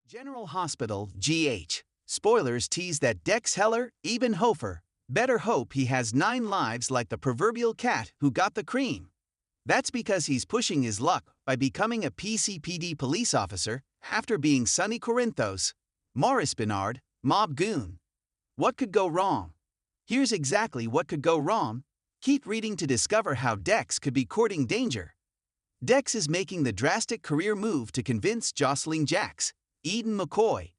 General Hospital, GH. Spoilers tease that Dex Heller, even Hofer, better hope he has 9 lives like the proverbial cat who got the cream. That's because he's pushing his luck by becoming a PCPD police officer after being Sonny Corinthos, Maurice Bernard, mob goon. What could go wrong? Here's exactly what could go wrong. Keep reading to discover how Dex could be courting danger. Dex is making the drastic career move to convince Jocelyn Jacks, Eden McCoy,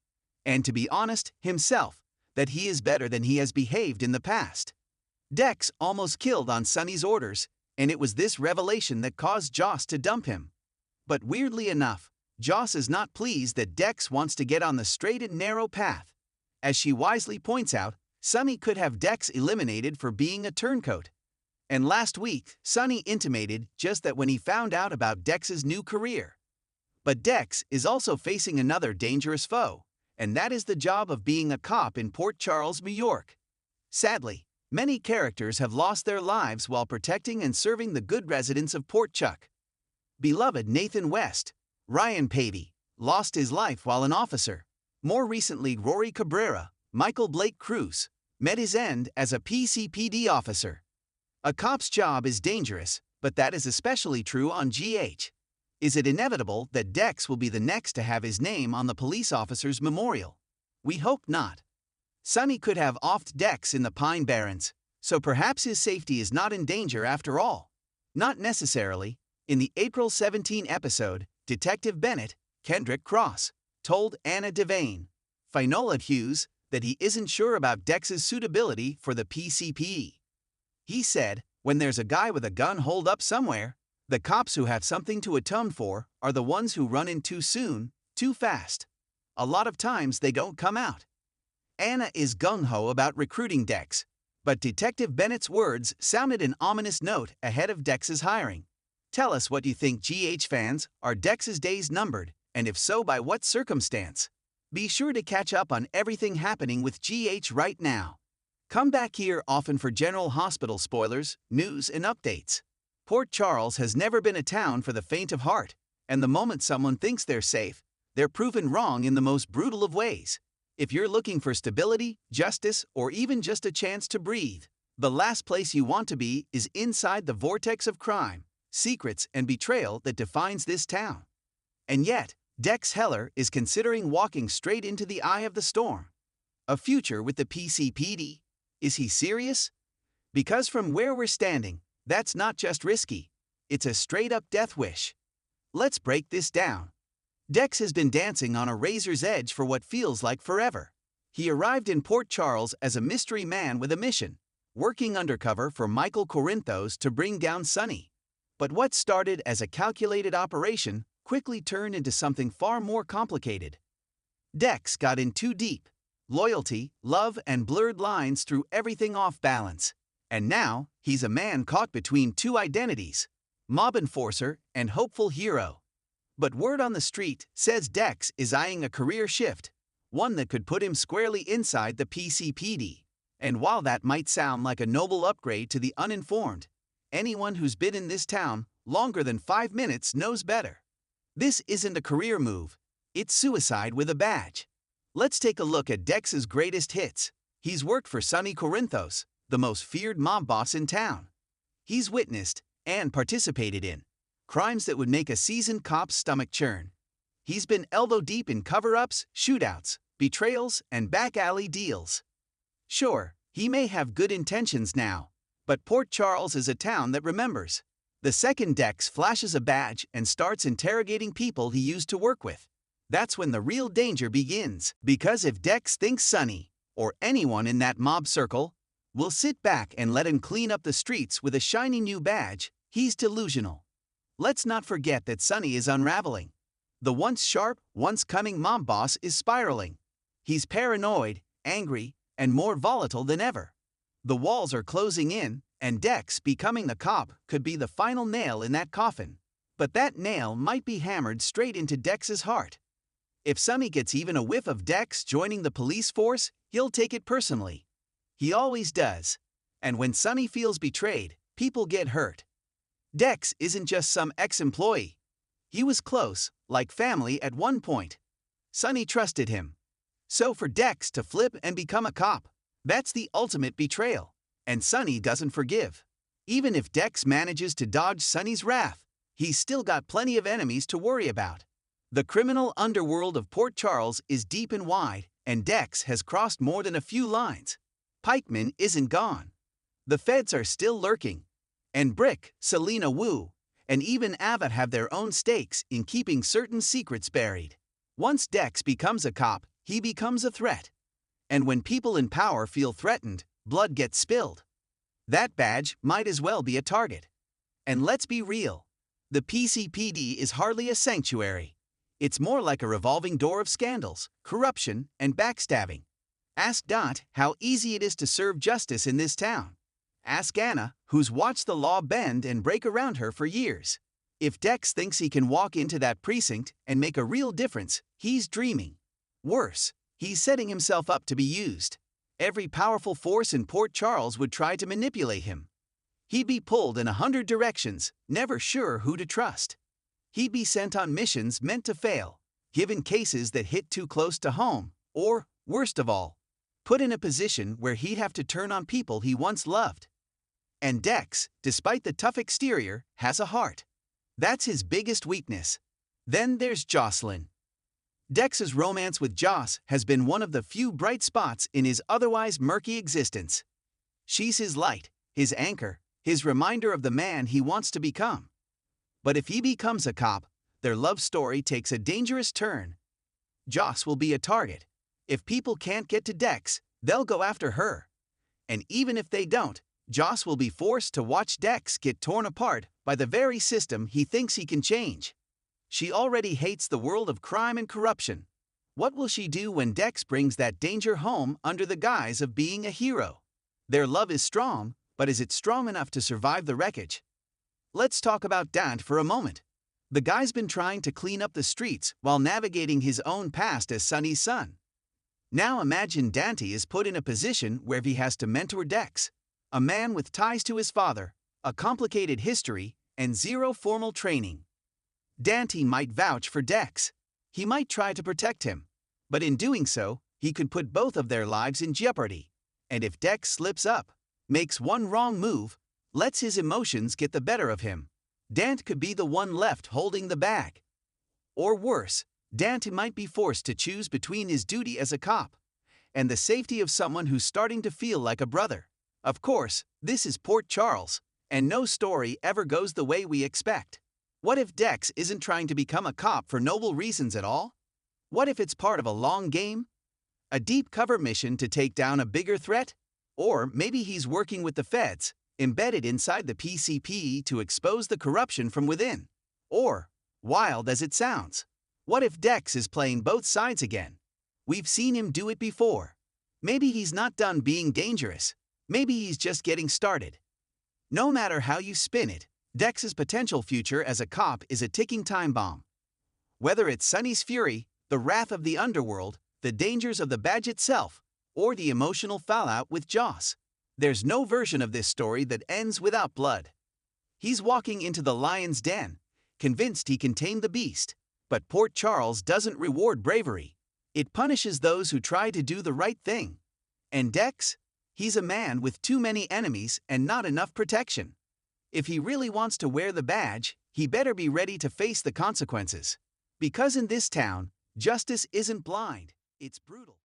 and to be honest, himself, that he is better than he has behaved in the past. Dex almost killed on Sonny's orders, and it was this revelation that caused Joss to dump him. But weirdly enough, Joss is not pleased that Dex wants to get on the straight and narrow path. As she wisely points out, Sonny could have Dex eliminated for being a turncoat. And last week, Sonny intimated just that when he found out about Dex's new career. But Dex is also facing another dangerous foe, and that is the job of being a cop in Port Charles, New York. Sadly, many characters have lost their lives while protecting and serving the good residents of Port Chuck. Beloved Nathan West, Ryan Patey, lost his life while an officer. More recently, Rory Cabrera, Michael Blake Cruz, met his end as a PCPD officer. A cop's job is dangerous, but that is especially true on GH. Is it inevitable that Dex will be the next to have his name on the police officer's memorial? We hope not. Sonny could have offed Dex in the Pine Barrens, so perhaps his safety is not in danger after all. Not necessarily. In the April 17 episode, Detective Bennett, Kendrick Cross, told Anna Devane, Finola Hughes, that he isn't sure about Dex's suitability for the PCPE. He said, when there's a guy with a gun holed up somewhere, the cops who have something to atone for are the ones who run in too soon, too fast. A lot of times they don't come out. Anna is gung-ho about recruiting Dex, but Detective Bennett's words sounded an ominous note ahead of Dex's hiring. Tell us what you think, GH fans. Are Dex's days numbered, and if so, by what circumstance? Be sure to catch up on everything happening with GH right now. Come back here often for General Hospital spoilers, news, and updates. Port Charles has never been a town for the faint of heart, and the moment someone thinks they're safe, they're proven wrong in the most brutal of ways. If you're looking for stability, justice, or even just a chance to breathe, the last place you want to be is inside the vortex of crime, secrets, and betrayal that defines this town. And yet, Dex Heller is considering walking straight into the eye of the storm. A future with the PCPD. Is he serious? Because from where we're standing, that's not just risky, it's a straight-up death wish. Let's break this down. Dex has been dancing on a razor's edge for what feels like forever. He arrived in Port Charles as a mystery man with a mission, working undercover for Michael Corinthos to bring down Sonny. But what started as a calculated operation quickly turned into something far more complicated. Dex got in too deep. Loyalty, love, and blurred lines threw everything off balance. And now, he's a man caught between two identities, mob enforcer and hopeful hero. But word on the street says Dex is eyeing a career shift, one that could put him squarely inside the PCPD. And while that might sound like a noble upgrade to the uninformed, anyone who's been in this town longer than 5 minutes knows better. This isn't a career move, it's suicide with a badge. Let's take a look at Dex's greatest hits. He's worked for Sonny Corinthos, the most feared mob boss in town. He's witnessed, and participated in, crimes that would make a seasoned cop's stomach churn. He's been elbow-deep in cover-ups, shootouts, betrayals, and back-alley deals. Sure, he may have good intentions now, but Port Charles is a town that remembers. The second Dex flashes a badge and starts interrogating people he used to work with, that's when the real danger begins. Because if Dex thinks Sonny, or anyone in that mob circle, will sit back and let him clean up the streets with a shiny new badge, he's delusional. Let's not forget that Sonny is unraveling. The once sharp, once cunning mob boss is spiraling. He's paranoid, angry, and more volatile than ever. The walls are closing in, and Dex becoming a cop could be the final nail in that coffin. But that nail might be hammered straight into Dex's heart. If Sonny gets even a whiff of Dex joining the police force, he'll take it personally. He always does. And when Sonny feels betrayed, people get hurt. Dex isn't just some ex-employee. He was close, like family at one point. Sonny trusted him. So for Dex to flip and become a cop, that's the ultimate betrayal. And Sonny doesn't forgive. Even if Dex manages to dodge Sonny's wrath, he's still got plenty of enemies to worry about. The criminal underworld of Port Charles is deep and wide, and Dex has crossed more than a few lines. Pikeman isn't gone. The feds are still lurking. And Brick, Selena Wu, and even Ava have their own stakes in keeping certain secrets buried. Once Dex becomes a cop, he becomes a threat. And when people in power feel threatened, blood gets spilled. That badge might as well be a target. And let's be real. The PCPD is hardly a sanctuary. It's more like a revolving door of scandals, corruption, and backstabbing. Ask Dot how easy it is to serve justice in this town. Ask Anna, who's watched the law bend and break around her for years. If Dex thinks he can walk into that precinct and make a real difference, he's dreaming. Worse, he's setting himself up to be used. Every powerful force in Port Charles would try to manipulate him. He'd be pulled in 100 directions, never sure who to trust. He'd be sent on missions meant to fail, given cases that hit too close to home, or, worst of all, put in a position where he'd have to turn on people he once loved. And Dex, despite the tough exterior, has a heart. That's his biggest weakness. Then there's Jocelyn. Dex's romance with Joss has been one of the few bright spots in his otherwise murky existence. She's his light, his anchor, his reminder of the man he wants to become. But if he becomes a cop, their love story takes a dangerous turn. Joss will be a target. If people can't get to Dex, they'll go after her. And even if they don't, Joss will be forced to watch Dex get torn apart by the very system he thinks he can change. She already hates the world of crime and corruption. What will she do when Dex brings that danger home under the guise of being a hero? Their love is strong, but is it strong enough to survive the wreckage? Let's talk about Dant for a moment. The guy's been trying to clean up the streets while navigating his own past as Sonny's son. Now imagine Dante is put in a position where he has to mentor Dex, a man with ties to his father, a complicated history, and zero formal training. Dante might vouch for Dex. He might try to protect him. But in doing so, he could put both of their lives in jeopardy. And if Dex slips up, makes one wrong move, lets his emotions get the better of him, Dante could be the one left holding the bag. Or worse, Dante might be forced to choose between his duty as a cop and the safety of someone who's starting to feel like a brother. Of course, this is Port Charles, and no story ever goes the way we expect. What if Dex isn't trying to become a cop for noble reasons at all? What if it's part of a long game? A deep cover mission to take down a bigger threat? Or maybe he's working with the feds, embedded inside the PCP to expose the corruption from within. Or, wild as it sounds, what if Dex is playing both sides again? We've seen him do it before. Maybe he's not done being dangerous. Maybe he's just getting started. No matter how you spin it, Dex's potential future as a cop is a ticking time bomb. Whether it's Sonny's fury, the wrath of the underworld, the dangers of the badge itself, or the emotional fallout with Joss, there's no version of this story that ends without blood. He's walking into the lion's den, convinced he can tame the beast. But Port Charles doesn't reward bravery. It punishes those who try to do the right thing. And Dex? He's a man with too many enemies and not enough protection. If he really wants to wear the badge, he better be ready to face the consequences. Because in this town, justice isn't blind, it's brutal.